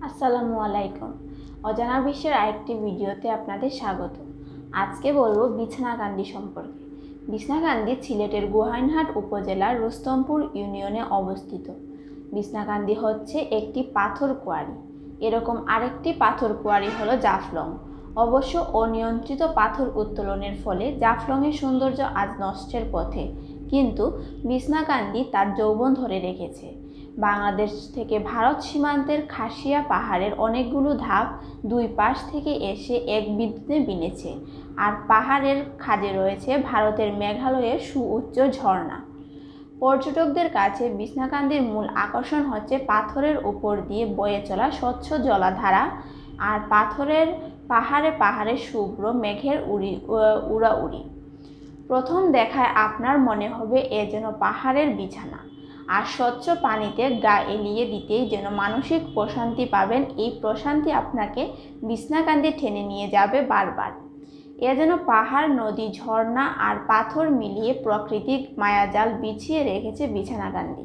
আসসালামু আলাইকুম। অজানা বিশ্বের আরেকটি ভিডিওতে আপনাদের স্বাগত। আজকে বলবো বিছনাকান্দি সম্পর্কে। বিছনাকান্দি সিলেটের গোহাইনহাট উপজেলার রুস্তমপুর ইউনিয়নে অবস্থিত। বিছনাকান্দি হচ্ছে একটি পাথর কোয়ারি। এরকম আরেকটি পাথর কোয়ারি হলো জাফলং। অবশ্য অনিয়ন্ত্রিত পাথর উত্তোলনের ফলে জাফলংয়ের সৌন্দর্য আজ নষ্টের পথে, কিন্তু বিছনাকান্দি তার যৌবন ধরে রেখেছে। বাংলাদেশ থেকে ভারত সীমান্তের খাসিয়া পাহাড়ের অনেকগুলো ধাপ দুই পাশ থেকে এসে এক বিন্দুতে মিলেছে, আর পাহাড়ের খাদে রয়েছে ভারতের মেঘালয়ের সুউচ্চ ঝর্ণা। পর্যটকদের কাছে বিছনাকান্দির মূল আকর্ষণ হচ্ছে পাথরের উপর দিয়ে বয়ে চলা স্বচ্ছ জলাধারা আর পাহাড়ে পাহাড়ে শুভ্র মেঘের উড়াউড়ি। প্রথম দেখায় আপনার মনে হবে এ যেন পাহাড়ের বিছানা, আর স্বচ্ছ পানিতে গা এলিয়ে দিতেই যেন মানসিক প্রশান্তি পাবেন। এই প্রশান্তি আপনাকে বিছনাকান্দি টেনে নিয়ে যাবে বারবার। এ যেন পাহাড়, নদী, ঝর্ণা আর পাথর মিলিয়ে প্রাকৃতিক মায়াজাল বিছিয়ে রেখেছে বিছনাকান্দি।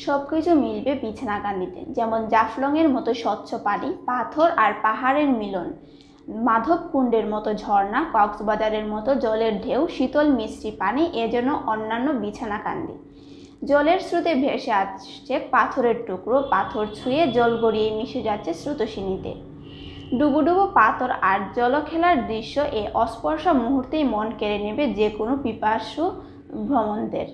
সবকিছু মিলবে বিছনাকান্দিতে, যেমন জাফলংয়ের মতো স্বচ্ছ পানি, পাথর আর পাহাড়ের মিলন, মাধবকুণ্ডের মতো ঝর্ণা, কক্সবাজারের মতো জলের ঢেউ, শীতল মিষ্টি পানি, এ যেন অন্যান্য বিছনাকান্দি। জলের স্রোতে ভেসে আসছে পাথরের টুকরো, পাথর ছুঁয়ে জল গড়িয়ে মিশে যাচ্ছে স্রোতস্বিনীতে। ডুবুডুবু পাথর আর জলখেলার দৃশ্য এ অস্পর্শা মুহূর্তেই মন কেড়ে নেবে যে কোনো পিপাসু ভ্রমণদের।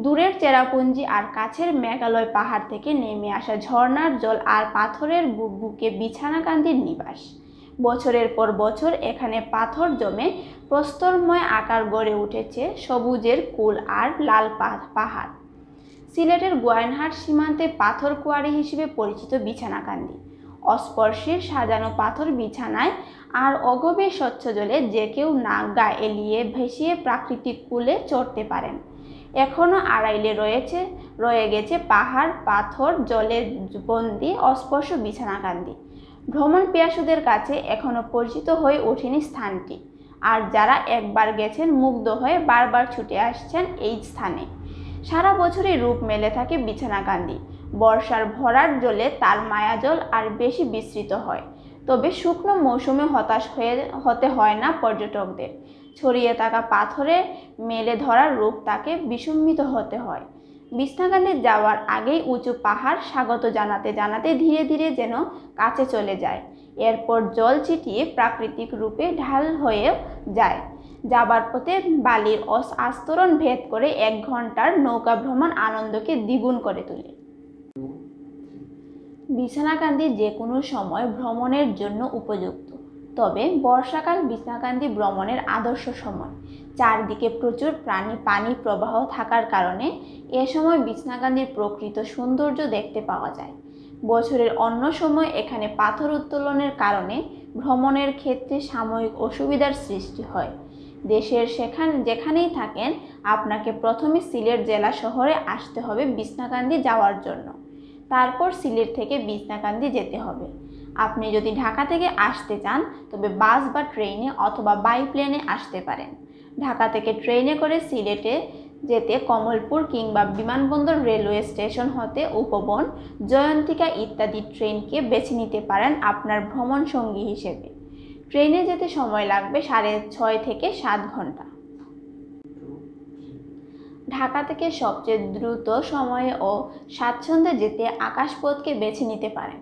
দূরের চেরাপুঞ্জি আর কাছের মেঘালয় পাহাড় থেকে নেমে আসা ঝর্ণার জল আর পাথরের বুকে বিছনাকান্দির নিবাস। বছরের পর বছর এখানে পাথর জমে প্রস্তরময় আকার গড়ে উঠেছে সবুজের কুল আর লাল পাহাড়। সিলেটের গোয়াইনহাট সীমান্তে পাথর কোয়ারি হিসেবে পরিচিত বিছনাকান্দি। অস্পর্শের সাজানো পাথর বিছানায় আর অগভীর স্বচ্ছ জলে যে কেউ নাক গা এলিয়ে ভেসিয়ে প্রাকৃতিক কুলে চড়তে পারেন। এখনও আড়াইলে রয়ে গেছে পাহাড়, পাথর, জলে বন্দি অস্পর্শ বিছনাকান্দি। ভ্রমণ পিয়াসুদের কাছে এখনও পরিচিত হয়ে ওঠেনি স্থানটি, আর যারা একবার গেছেন মুগ্ধ হয়ে বারবার ছুটে আসছেন এই স্থানে। সারা বছরই রূপ মেলে থাকে বিছনাকান্দি। বর্ষার ভরাট জলে তার মায়াজল আর বেশি বিস্তৃত হয়, তবে শুকনো মৌসুমে হতাশ হতে হয় না পর্যটকদের। ছড়িয়ে থাকা পাথরে মেলে ধরার রূপ তাকে বিস্মিত হতে হয়। বিছনাকান্দি যাওয়ার আগেই উঁচু পাহাড় স্বাগত জানাতে জানাতে ধীরে ধীরে যেন কাছে চলে যায়। এরপর জল ছিটিয়ে প্রাকৃতিক রূপে ঢাল হয়ে যায়। যাবার পথে বালির আস্তরণ ভেদ করে 1 ঘন্টার নৌকা ভ্রমণ আনন্দকে দ্বিগুণ করে তোলে। বিছনাকান্দি যে কোনো সময় ভ্রমণের জন্য উপযুক্ত, তবে বর্ষাকাল বিছনাকান্দি ভ্রমণের আদর্শ সময়। চারদিকে প্রচুর পানি প্রবাহ থাকার কারণে এ সময় বিছনাকান্দির প্রকৃত সৌন্দর্য দেখতে পাওয়া যায়। বছরের অন্য সময় এখানে পাথর উত্তোলনের কারণে ভ্রমণের ক্ষেত্রে সাময়িক অসুবিধার সৃষ্টি হয়। দেশের যেখানেই থাকেন, আপনাকে প্রথমে সিলেট জেলা শহরে আসতে হবে বিছনাকান্দি যাওয়ার জন্য। তারপর সিলেট থেকে বিছনাকান্দি যেতে হবে। আপনি যদি ঢাকা থেকে আসতে চান তবে বাস বা ট্রেনে অথবা বাই প্লেনে আসতে পারেন। ঢাকা থেকে ট্রেনে করে সিলেটে যেতে কমলপুর কিংবা বিমানবন্দর রেলওয়ে স্টেশন হতে উপবন, জয়ন্তিকা ইত্যাদি ট্রেনকে বেছে নিতে পারেন আপনার ভ্রমণ সঙ্গী হিসেবে। ট্রেনে যেতে সময় লাগবে 6.5 থেকে 7 ঘন্টা। ঢাকা থেকে সবচেয়ে দ্রুত সময়ে ও স্বাচ্ছন্দ্যে যেতে আকাশপথকে বেছে নিতে পারেন।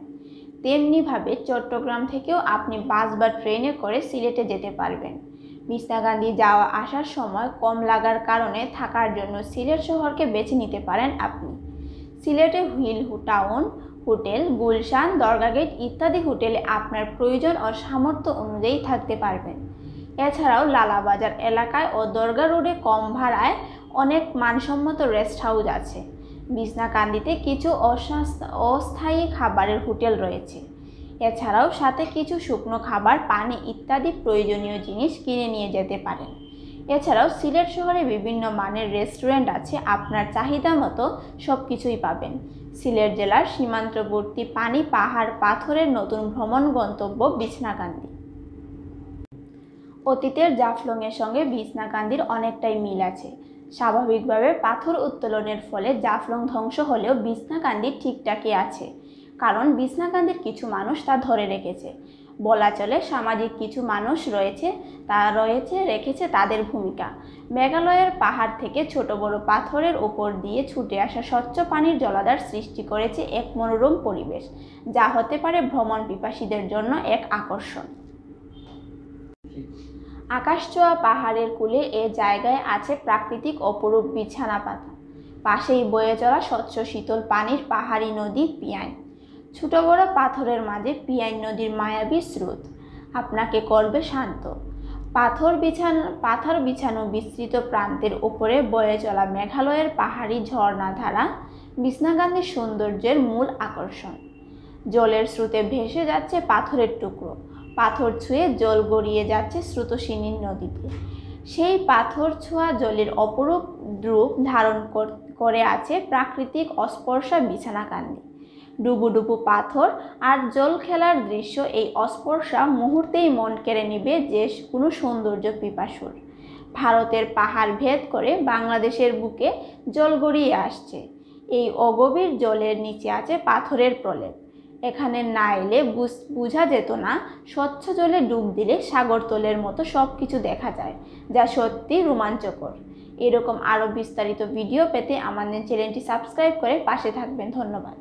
তেমনিভাবে চট্টগ্রাম থেকেও আপনি বাস বা ট্রেনে করে সিলেটে যেতে পারবেন। বিছনাকান্দি যাওয়া আসার সময় কম লাগার কারণে থাকার জন্য সিলেট শহরকে বেছে নিতে পারেন আপনি। সিলেটে হুইল টাউন হোটেল, গুলশান, দরগা গেট ইত্যাদি হোটেলে আপনার প্রয়োজন ও সামর্থ্য অনুযায়ী থাকতে পারবেন। এছাড়াও লালাবাজার এলাকায় ও দরগা রোডে কম ভাড়ায় অনেক মানসম্মত রেস্ট হাউস আছে। বিছনাকান্দিতে কিছু অস্থায়ী খাবারের হোটেল রয়েছে। এছাড়াও সাথে কিছু শুকনো খাবার, পানি ইত্যাদি প্রয়োজনীয় জিনিস কিনে নিয়ে যেতে পারেন। এছাড়াও সিলেট শহরে বিভিন্ন মানের রেস্টুরেন্ট আছে, আপনার চাহিদা মতো সব কিছুই পাবেন। সিলেট জেলার সীমান্তবর্তী পানি, পাহাড়, পাথরের নতুন ভ্রমণ গন্তব্য বিছনাকান্দি। অতীতের জাফলংয়ের সঙ্গে বিছনাকান্দির অনেকটাই মিল আছে। স্বাভাবিকভাবে পাথর উত্তোলনের ফলে জাফলং ধ্বংস হলেও বিছনাকান্দি ঠিকঠাকই আছে। কারণ বিছনাকান্দির কিছু মানুষ তা ধরে রেখেছে। বলা চলে সামাজিক কিছু মানুষ রেখেছে তাদের ভূমিকা। মেঘালয়ের পাহাড় থেকে ছোট বড় পাথরের ওপর দিয়ে ছুটে আসা স্বচ্ছ পানির জলাধার সৃষ্টি করেছে এক মনোরম পরিবেশ, যা হতে পারে ভ্রমণ পিপাসীদের জন্য এক আকর্ষণ। আকাশছোঁয়া পাহাড়ের কূলে এ জায়গায় আছে প্রাকৃতিক অপরূপ বিছানা পাতা। পাশেই বয়ে চলা স্বচ্ছ শীতল পানির পাহাড়ি নদী পিয়াইন। ছোট বড় পাথরের মাঝে পিয়াইন নদীর মায়াবী স্রোত আপনাকে করবে শান্ত। পাথর বিছানো বিস্তৃত প্রান্তের উপরে বয়ে চলা মেঘালয়ের পাহাড়ি ঝর্ণাধারা বিছনাকান্দির সৌন্দর্যের মূল আকর্ষণ। জলের স্রোতে ভেসে যাচ্ছে পাথরের টুকরো, পাথর ছুঁয়ে জল গড়িয়ে যাচ্ছে স্রোতস্বিনী নদীতে। সেই পাথর ছোঁয়া জলের অপরূপ রূপ ধারণ করে আছে প্রাকৃতিক অস্পর্শা বিছানাকান্দি। ডুবুডুবু পাথর আর জল খেলার দৃশ্য এই অস্পর্শা মুহূর্তেই মন কেড়ে নেবে যে কোনো সৌন্দর্য পিপাসুর। ভারতের পাহাড় ভেদ করে বাংলাদেশের বুকে জল গড়িয়ে আসছে। এই অগভীর জলের নিচে আছে পাথরের প্রলেপ। এখানে না এলে বোঝা যেত না স্বচ্ছ জলে ডুব দিলে সাগরতলের মতো সব কিছু দেখা যায়, যা সত্যি রোমাঞ্চকর। এরকম আরও বিস্তারিত ভিডিও পেতে আমাদের চ্যানেলটি সাবস্ক্রাইব করে পাশে থাকবেন। ধন্যবাদ।